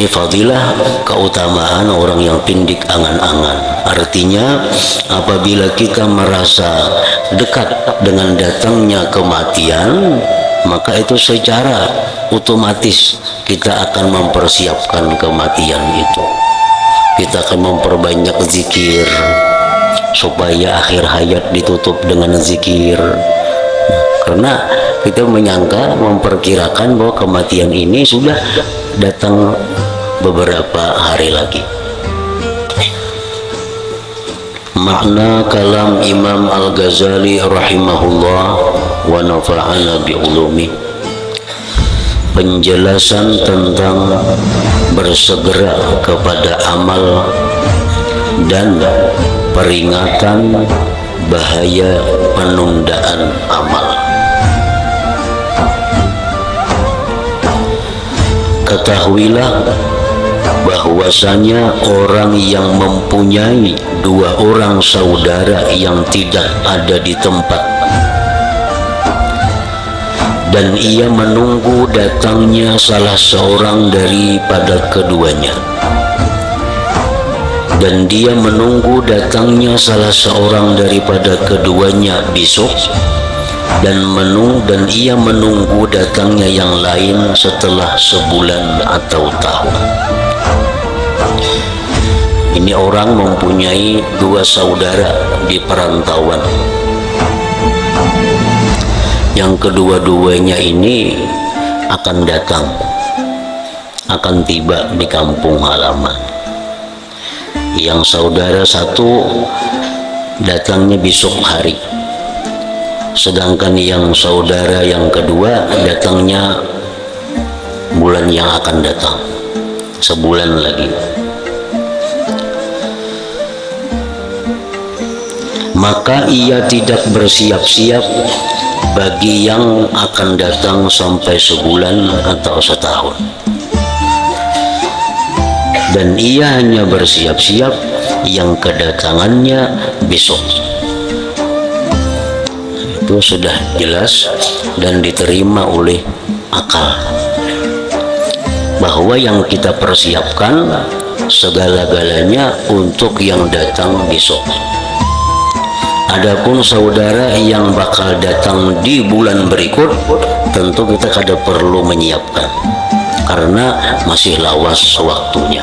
Ini fadilah keutamaan orang yang pindik angan-angan. Artinya apabila kita merasa dekat dengan datangnya kematian, maka itu secara otomatis kita akan mempersiapkan kematian itu. Kita akan memperbanyak zikir supaya akhir hayat ditutup dengan zikir. Karena kita menyangka, memperkirakan bahwa kematian ini sudah datang beberapa hari lagi. Makna kalam Imam Al-Ghazali rahimahullah wa nafa'ana bi'ulumi. Penjelasan tentang bersegera kepada amal dan peringatan bahaya penundaan amal. Ketahuilah bahwasanya orang yang mempunyai dua orang saudara yang tidak ada di tempat dan ia menunggu datangnya salah seorang daripada keduanya, dan dia menunggu datangnya salah seorang daripada keduanya besok, dan ia menunggu datangnya yang lain setelah sebulan atau tahun. Ini orang mempunyai dua saudara di perantauan, yang kedua-duanya ini akan datang, akan tiba di kampung halaman. Yang saudara satu datangnya besok hari, sedangkan yang saudara yang kedua datangnya bulan yang akan datang, sebulan lagi. Maka ia tidak bersiap-siap bagi yang akan datang sampai sebulan atau setahun, dan ia hanya bersiap-siap yang kedatangannya besok. Itu sudah jelas dan diterima oleh akal bahwa yang kita persiapkan segala-galanya untuk yang datang besok. Adapun saudara yang bakal datang di bulan berikut, tentu kita kada perlu menyiapkan karena masih lawas waktunya.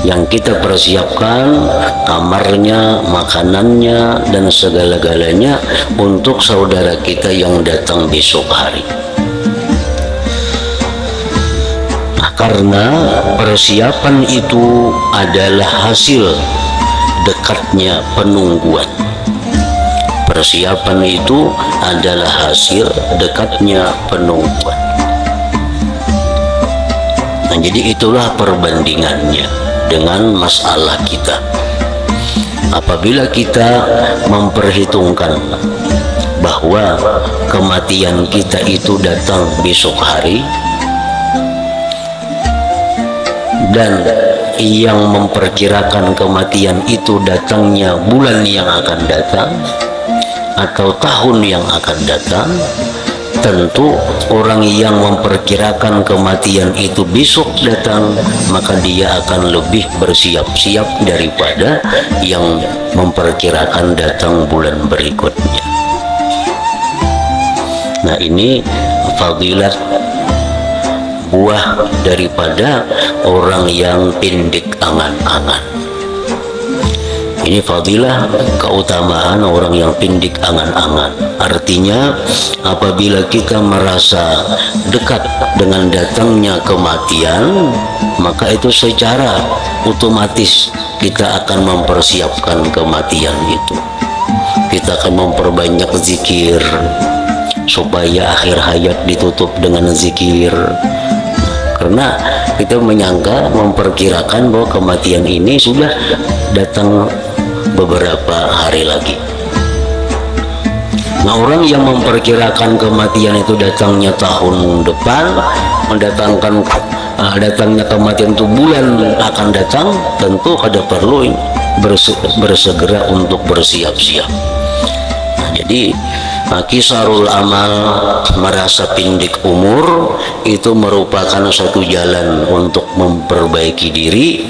Yang kita persiapkan kamarnya, makanannya, dan segala-galanya untuk saudara kita yang datang besok hari. Karena persiapan itu adalah hasil dekatnya penungguan. Persiapan itu adalah hasil dekatnya penungguan. Nah, jadi itulah perbandingannya dengan masalah kita. Apabila kita memperhitungkan bahwa kematian kita itu datang besok hari, dan yang memperkirakan kematian itu datangnya bulan yang akan datang atau tahun yang akan datang, tentu orang yang memperkirakan kematian itu besok datang, maka dia akan lebih bersiap-siap daripada yang memperkirakan datang bulan berikutnya. Nah, ini fadilat buah daripada orang yang pindik angan-angan. Ini fadilah keutamaan orang yang pindik angan-angan. Artinya apabila kita merasa dekat dengan datangnya kematian, maka itu secara otomatis kita akan mempersiapkan kematian itu. Kita akan memperbanyak zikir supaya akhir hayat ditutup dengan zikir. Karena kita menyangka, memperkirakan bahwa kematian ini sudah datang beberapa hari lagi. Nah, orang yang memperkirakan kematian itu datangnya tahun depan, datangnya kematian itu bulan akan datang, tentu ada perlu bersegera untuk bersiap-siap. Nah, jadi Kisarul amal, merasa pendek umur, itu merupakan satu jalan untuk memperbaiki diri,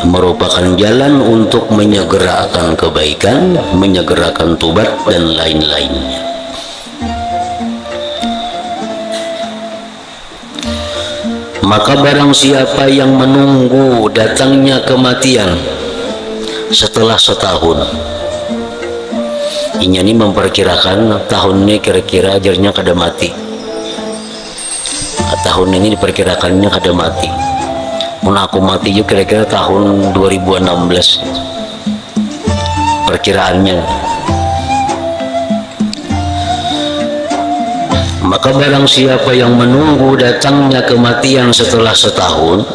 merupakan jalan untuk menyegerakan kebaikan, menyegerakan tobat dan lain-lainnya. Maka barang siapa yang menunggu datangnya kematian setelah setahun, ini memperkirakan tahun ini kira-kira ajarnya kada mati, tahun ini diperkirakannya kada mati. Mun aku mati juga kira-kira tahun 2016 perkiraannya. Maka barang siapa yang menunggu datangnya kematian setelah setahun,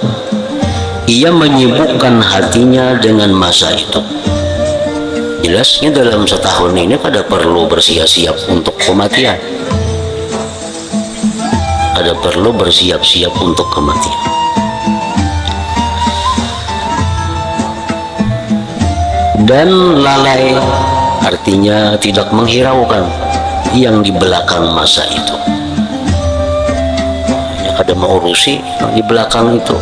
ia menyibukkan hatinya dengan masa itu. Jelasnya dalam setahun ini kada perlu bersiap-siap untuk kematian, kada perlu bersiap-siap untuk kematian. Dan lalai artinya tidak menghiraukan yang di belakang masa itu. Ya, kada mengurusi yang di belakang itu.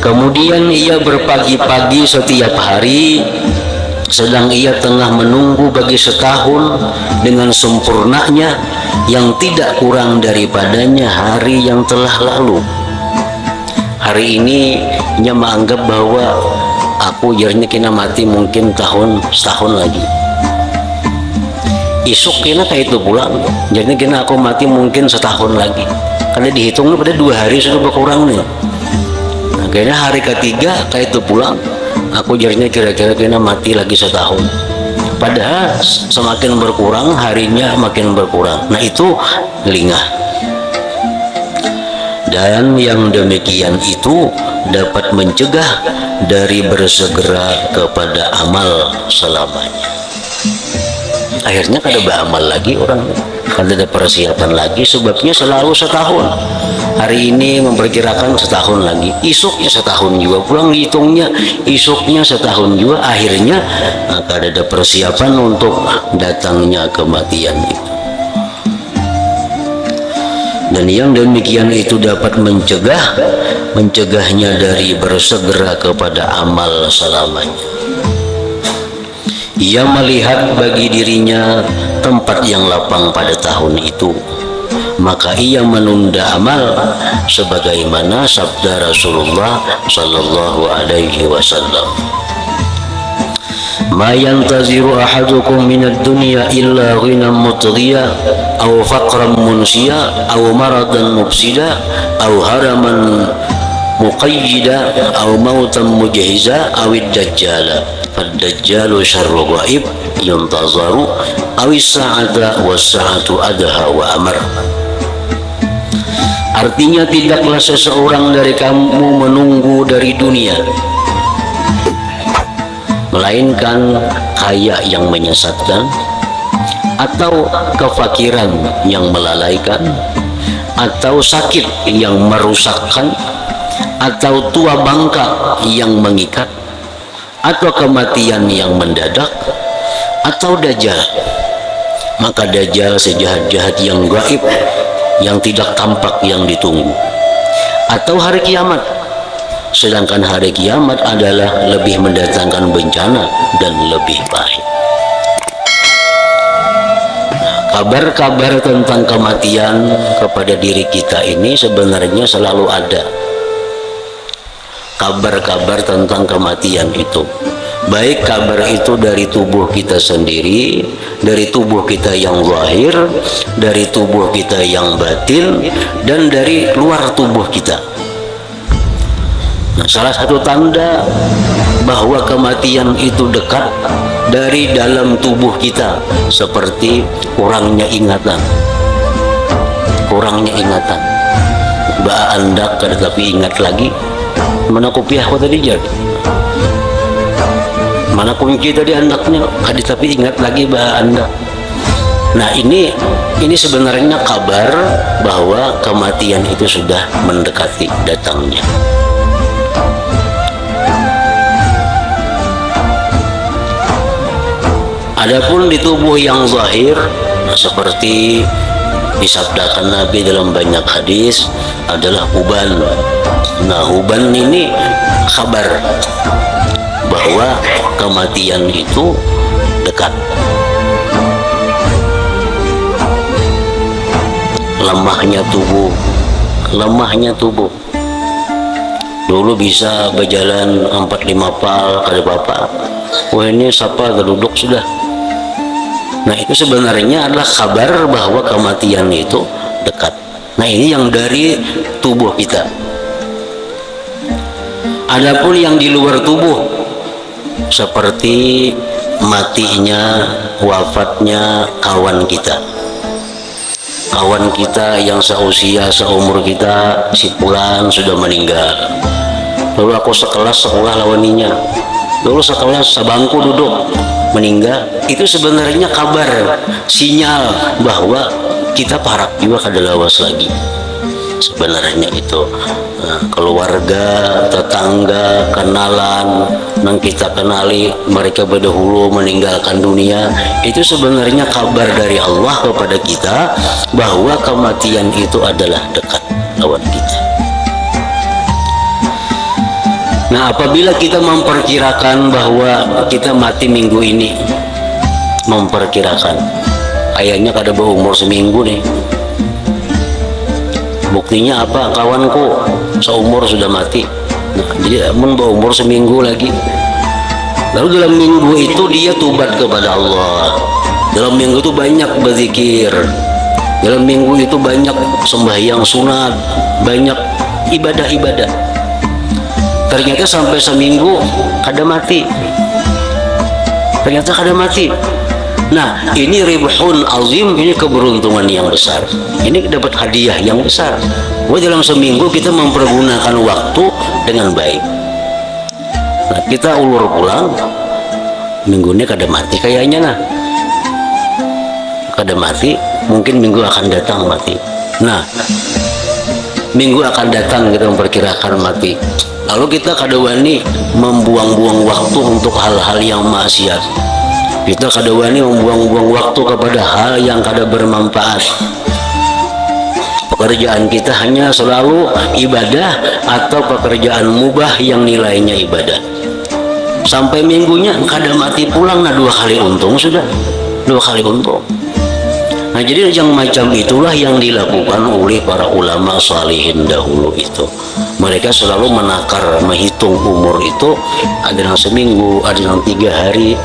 Kemudian ia berpagi-pagi setiap hari, sedang ia tengah menunggu bagi setahun dengan sempurnanya yang tidak kurang daripadanya hari yang telah lalu. Hari ini ia menganggap bahwa aku jadinya kena mati mungkin setahun lagi. Isuk kena kayak itu pulang, jadinya kena aku mati mungkin setahun lagi. Karena dihitungnya pada 2 hari sudah berkurang nih. Kayaknya hari ketiga kayak itu pulang, aku jadinya kira-kira kena mati lagi setahun. Padahal semakin berkurang harinya makin berkurang. Nah itu lingah. Dan yang demikian itu dapat mencegah dari bersegera kepada amal selamanya. Akhirnya kada beramal lagi orang, kada ada persiapan lagi, sebabnya selalu setahun. Hari ini memperkirakan setahun lagi, isuknya setahun juga, pulang hitungnya isuknya setahun juga, akhirnya kada ada persiapan untuk datangnya kematian itu. Dan yang demikian itu dapat mencegahnya dari bersegera kepada amal selamanya. Ia melihat bagi dirinya tempat yang lapang pada tahun itu, maka ia menunda amal sebagaimana sabda Rasulullah sallallahu alaihi wasallam, "Ma yantaziru ahadukum minad dunya illa ghinan mutghiya aw faqran munsiya aw maradan mufsida aw haraman muqayyida aw mautan mujhiza aw ad-dajjala fad-dajjalu syarru ghaib yuntazaru aw as-sa'ata was-sa'atu adha wa amar." Artinya tidaklah seseorang dari kamu menunggu dari dunia melainkan kaya yang menyesatkan, atau kefakiran yang melalaikan, atau sakit yang merusakkan, atau tua bangka yang mengikat, atau kematian yang mendadak, atau dajjal. Maka dajjal sejahat-jahat yang gaib, yang tidak tampak, yang ditunggu, atau hari kiamat. Sedangkan hari kiamat adalah lebih mendatangkan bencana dan lebih pahit. Kabar-kabar tentang kematian kepada diri kita ini sebenarnya selalu ada. Kabar-kabar tentang kematian itu, baik kabar itu dari tubuh kita sendiri, dari tubuh kita yang zahir, dari tubuh kita yang batin, dan dari luar tubuh kita. Nah, salah satu tanda bahwa kematian itu dekat dari dalam tubuh kita, seperti kurangnya ingatan. Mbak Anda kada tapi ingat lagi, mana kopiah aku tadi jadi, mana kunci tadi andaknya kada tapi ingat lagi Mbak Anda. Nah ini sebenarnya kabar bahwa kematian itu sudah mendekati datangnya. Adapun di tubuh yang zahir, seperti disabdakan Nabi dalam banyak hadis, adalah uban. Nah, uban ini kabar bahwa kematian itu dekat. Lemahnya tubuh. Dulu bisa berjalan 4-5 pal kada apa-apa. Wah, ini siapa duduk sudah. Nah, itu sebenarnya adalah kabar bahwa kematian itu dekat. Nah, ini yang dari tubuh kita. Adapun yang di luar tubuh, seperti matinya, wafatnya kawan kita yang seusia seumur kita, si Fulan sudah meninggal. Dulu aku sekelas sekolah lawaninya, dulu sekelas sebangku duduk, meninggal. Itu sebenarnya kabar, sinyal bahwa kita parak juga kada lawas lagi. Sebenarnya itu keluarga, tetangga, kenalan yang kita kenali, mereka berdahulu meninggalkan dunia, itu sebenarnya kabar dari Allah kepada kita bahwa kematian itu adalah dekat lawan kita. Nah, apabila kita memperkirakan bahwa kita mati minggu ini, memperkirakan kayaknya kada berumur seminggu nih. Buktinya apa? Kawanku seumur sudah mati. Nah, jadi mun berumur seminggu lagi. Lalu dalam minggu itu dia tobat kepada Allah. Dalam minggu itu banyak berzikir. Dalam minggu itu banyak sembahyang sunat, banyak ibadah-ibadah. Ternyata sampai seminggu kada mati. Nah, ini ribhun azim, ini keberuntungan yang besar. Ini dapat hadiah yang besar. Wah, dalam seminggu kita mempergunakan waktu dengan baik. Nah, kita ulur pulang, minggunya kada mati kayaknya. Nah, kada mati, mungkin minggu akan datang mati. Nah, minggu akan datang kita memperkirakan mati. Lalu kita kada wani membuang-buang waktu untuk hal-hal yang maksiat. Kita kada wani membuang-buang waktu kepada hal yang kada bermanfaat. Pekerjaan kita hanya selalu ibadah atau pekerjaan mubah yang nilainya ibadah. Sampai minggunya kada mati pulang, nah 2 kali untung sudah. 2 kali untung. Nah, jadi yang macam itulah yang dilakukan oleh para ulama salihin dahulu itu. Mereka selalu menakar, menghitung umur itu, ada yang seminggu, ada yang 3 hari,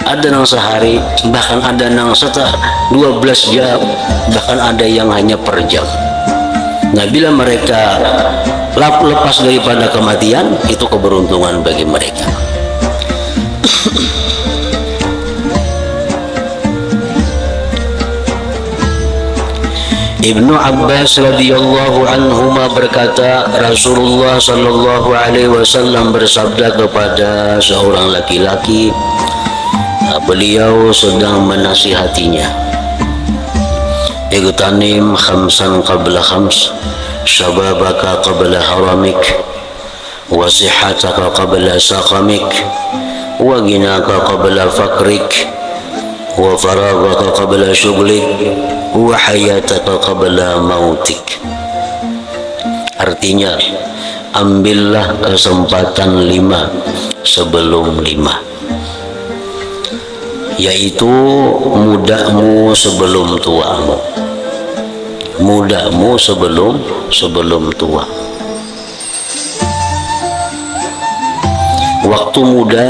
ada yang sehari, bahkan ada yang setelah 12 jam, bahkan ada yang hanya per jam. Nah, bila mereka lepas daripada kematian, itu keberuntungan bagi mereka. Ibnu Abbas radhiyallahu anhuma berkata, Rasulullah sallallahu alaihi wasallam bersabda kepada seorang laki-laki, beliau sedang menasihatinya, igtanim khamsan qabla khams, syababaka qabla haramik, wa sihataka qabla saqamik, wa ginaka qabla fakrik, wa faragaka qabla syughlik, wa hayataka qabla mautik. Artinya, ambillah kesempatan 5 sebelum 5, yaitu mudahmu sebelum tuamu. Mudahmu sebelum tua. Waktu muda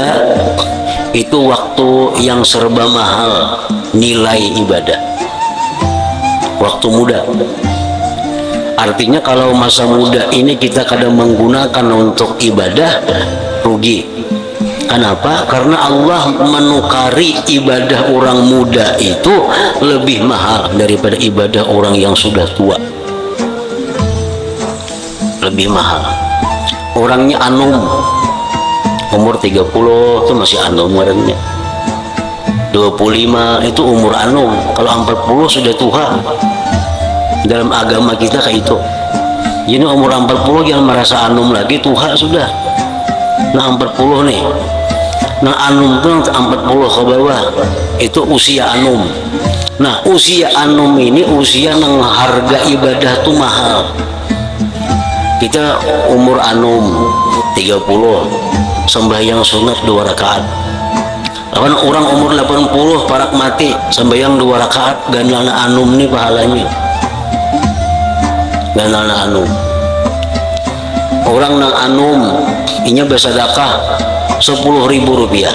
itu waktu yang serba mahal nilai ibadah. Waktu muda artinya kalau masa muda ini kita kadang menggunakan untuk ibadah, rugi. Kenapa? Karena Allah menukari ibadah orang muda itu lebih mahal daripada ibadah orang yang sudah tua. Lebih mahal. Orangnya anum, umur 30 itu masih anum orangnya. 25 itu umur anum, kalau 40 sudah tua. Dalam agama kita kayak itu. Jadi umur 40 yang merasa anum lagi, tua sudah. Nah, 40 nih. Nah anum itu 40 ke bawah itu usia anum. Nah usia anum ini usia nang harga ibadah tuh mahal. Kita umur anum 30 sembahyang sunat 2 rakaat. Lawan orang umur 80 parak mati sembahyang 2 rakaat, ganana anum nih pahalanya. Ganana anum. Orang nang anum inya bersedekah 10.000 rupiah.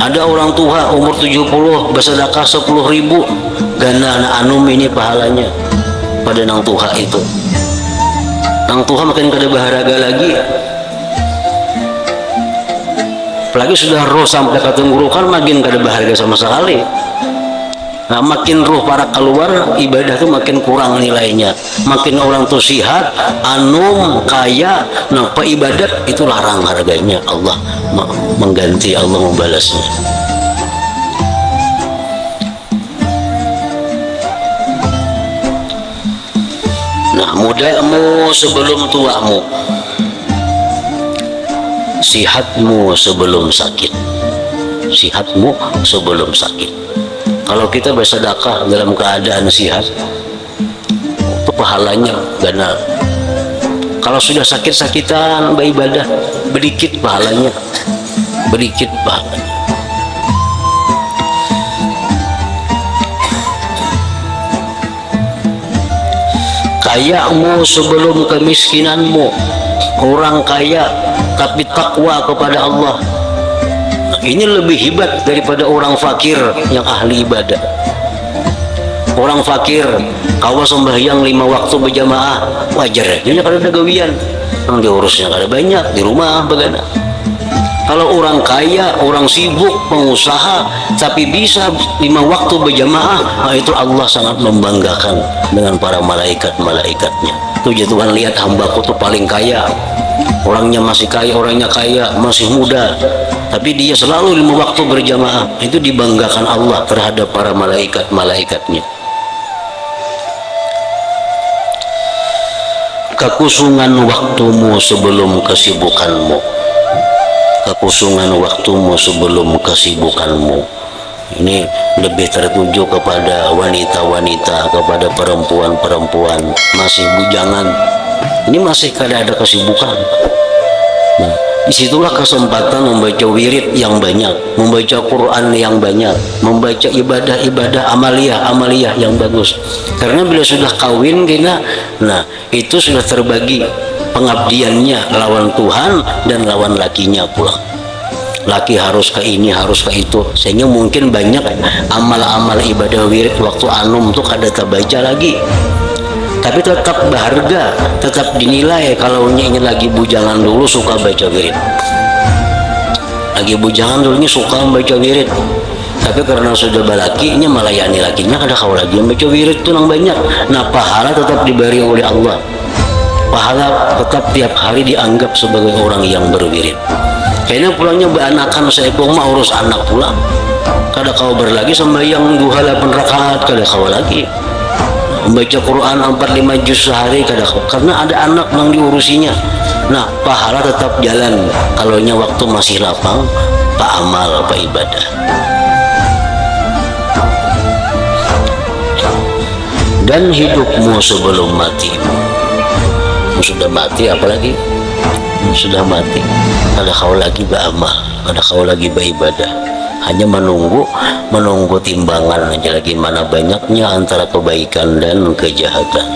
Ada orang tua umur 70 bersedekah 10.000, ganana anum ini pahalanya pada nang tua itu. Nang tua makin kada baharaga lagi. Apalagi sudah roh sampai ke tenggorokan makin kada berharga sama sekali. Nah makin roh para keluar ibadah tuh makin kurang nilainya. Makin orang tuh sihat, anum, kaya, nah apa ibadat itu larang harganya. Allah mengganti, Allah membalasnya. Nah mudamu sebelum tuamu, sihatmu sebelum sakit, sihatmu sebelum sakit. Kalau kita bersedekah dalam keadaan sihat, itu pahalanya gana. Kalau sudah sakit-sakitan beribadah, sedikit pahalanya, sedikit pahalanya. Kayamu sebelum kemiskinanmu. Orang kaya tapi takwa kepada Allah, ini lebih hebat daripada orang fakir yang ahli ibadah. Orang fakir kawa sembahyang 5 waktu berjamaah wajar ya, dia kada ada gawian, yang diurusnya kada banyak di rumah bagaimana. Kalau orang kaya, orang sibuk, pengusaha tapi bisa 5 waktu berjamaah, nah itu Allah sangat membanggakan dengan para malaikat-malaikatnya. Tuh Tuhan lihat hambaku tuh paling kaya, orangnya masih kaya, orangnya kaya, masih muda, tapi dia selalu 5 waktu berjamaah. Itu dibanggakan Allah terhadap para malaikat-malaikatnya. Kekusungan waktumu sebelum kesibukanmu, kekusungan waktumu sebelum kesibukanmu. Ini lebih tertuju kepada wanita-wanita, kepada perempuan-perempuan masih bujangan. Ini masih kada ada kesibukan. Nah, disitulah kesempatan membaca wirid yang banyak, membaca Quran yang banyak, membaca ibadah-ibadah amaliyah yang bagus. Karena bila sudah kawin kita, nah itu sudah terbagi pengabdiannya lawan Tuhan dan lawan lakinya pula. Laki harus ke ini, harus ke itu, sehingga mungkin banyak amal-amal ibadah wirid waktu anum tuh kada terbaca lagi. Tapi tetap berharga, tetap dinilai kalau ingin lagi bujangan dulu suka baca wirid. Lagi bujangan dulunya suka membaca wirid. Tapi karena sudah balakinya melayani lakinya, kada kau lagi membaca wirid tuh nang banyak. Nah pahala tetap diberi oleh Allah. Pahala tetap tiap hari dianggap sebagai orang yang berwirid. Kayaknya pulangnya beranakan seekor mah urus anak pulang. Kada kau berlagi sembahyang 28 rakaat, kada kau lagi membaca Quran 4-5 juz sehari, kada kau, karena ada anak yang diurusinya. Nah pahala tetap jalan kalau nya waktu masih lapang, pak amal, pak ibadah. Dan hidupmu sebelum matimu. Sudah mati apalagi, sudah mati kada kau lagi beramal, kada kau lagi beribadah, hanya menunggu timbangan aja lagi, mana banyaknya antara kebaikan dan kejahatan.